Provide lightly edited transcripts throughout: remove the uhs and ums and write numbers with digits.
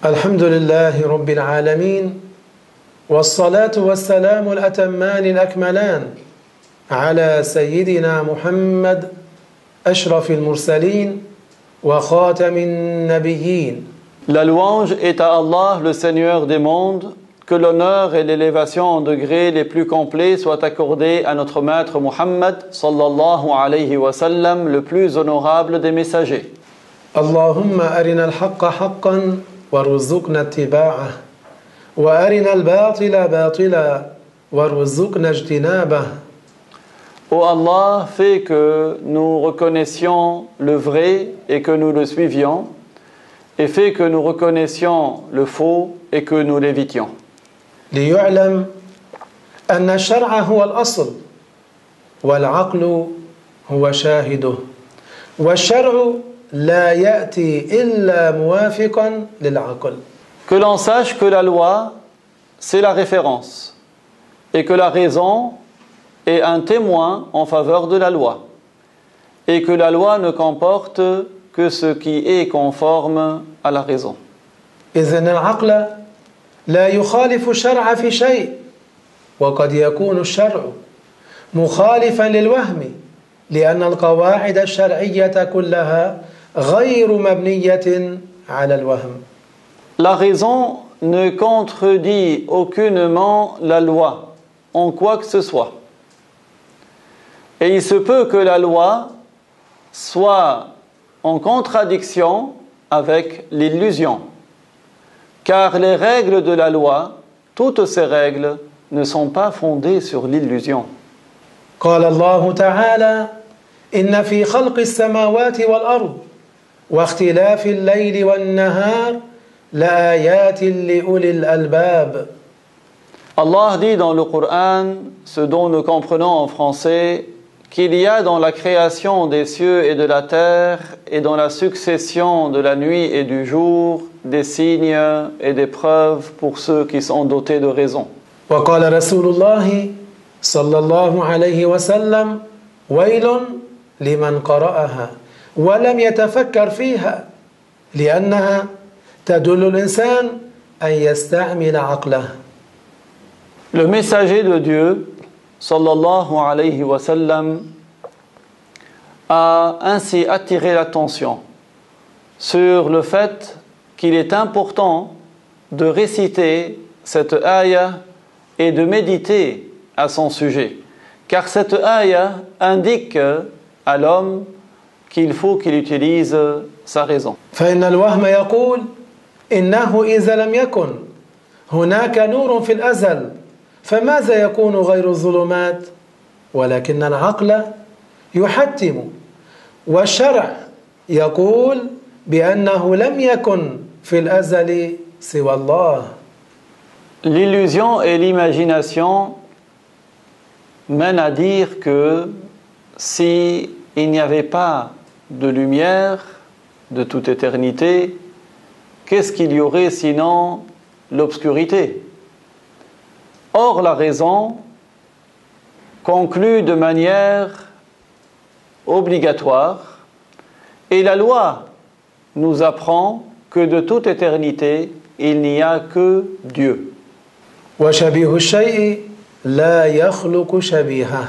الحمد لله رب العالمين والصلاة والسلام الأتمان الأكملان على سيدنا محمد أشرف المرسلين وخاتم النبيين. La louange est à Allah, le Seigneur des mondes, que l'honneur et l'élévation en degrés les plus complets soient accordés à notre maître Muhammad sallallahu alayhi wa sallam, le plus honorable des messagers. Allahumma arina al-haqqa haqqan warzuqna ittiba'ah wa arina al-batila batila warzuqna ijtinabah. Ô Allah, fais que nous reconnaissions le vrai et que nous le suivions, et fais que nous reconnaissions le faux et que nous l'évitions. ليعلم أن الشرع هو الأصل والعقل هو شاهده والشرع لا يأتي إلا موافقا للعقل. Que l'on sache que la loi, c'est la référence, et que la raison est un témoin en faveur de la loi, et que la loi ne comporte que ce qui est conforme à la raison. إذن العقل لا يخالف الشرع في شيء وقد يكون الشرع مخالفا للوهم لأن القواعد الشرعية كلها غير مبنية على الوهم. La raison ne contredit aucunement la loi en quoi que ce soit. Et il se peut que la loi soit en contradiction avec l'illusion. Car les règles de la loi, toutes ces règles, ne sont pas fondées sur l'illusion. قال الله تعالى إن في خلق السماوات والأرض واختلاف الليل والنهار لآيات لأولي الألباب. Allah dit dans le Coran, ce dont nous comprenons en français, qu'il y a dans la création des cieux et de la terre et dans la succession de la nuit et du jour des signes et des preuves pour ceux qui sont dotés de raison. وقال رسول الله صلى الله عليه وسلم ويل لمن قرأها ولم يتفكر فيها لأنها تدل الإنسان أن يستعمل عقله. Le messager de Dieu sallallahu alayhi wa sallam a ainsi attiré l'attention sur le fait qu'il est important de réciter cette ayah et de méditer à son sujet. Car cette ayah indique à l'homme qu'il faut qu'il utilise sa raison. فإن الوهم يقول إنه إذا لم يكن هناك نور في الأزل فماذا يكون غير الظلمات ولكن العقل يحتم والشرع يقول بأنه لم يكن في الأزل سوى الله. L'illusion et l'imagination mènent à dire que si il n'y avait pas de lumière de toute éternité, qu'est-ce qu'il y aurait sinon l'obscurité? Or, la raison conclut de manière obligatoire et la loi nous apprend que de toute éternité, il n'y a que Dieu. وشبيه الشيء لا يخلق شبيهه.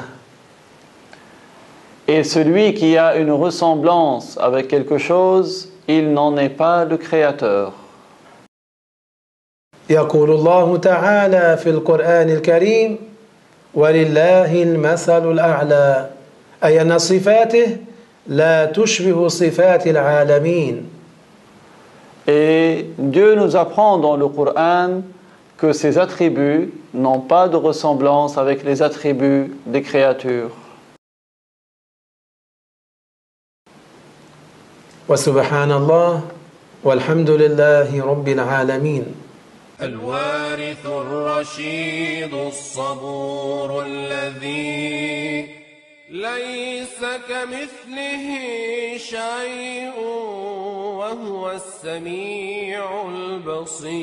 Et celui qui a une ressemblance avec quelque chose, il n'en est pas le créateur. يقول الله تعالى في القرآن الكريم ولله المثل الأعلى أي أن صفاته لا تشبه صفات العالمين. Et Dieu nous apprend dans le Coran que ses attributs n'ont pas de ressemblance avec les attributs des créatures. وسبحان الله والحمد لله رب العالمين. الوارث الرشيد الصبور الذي ليس كمثله شيء وهو السميع البصير.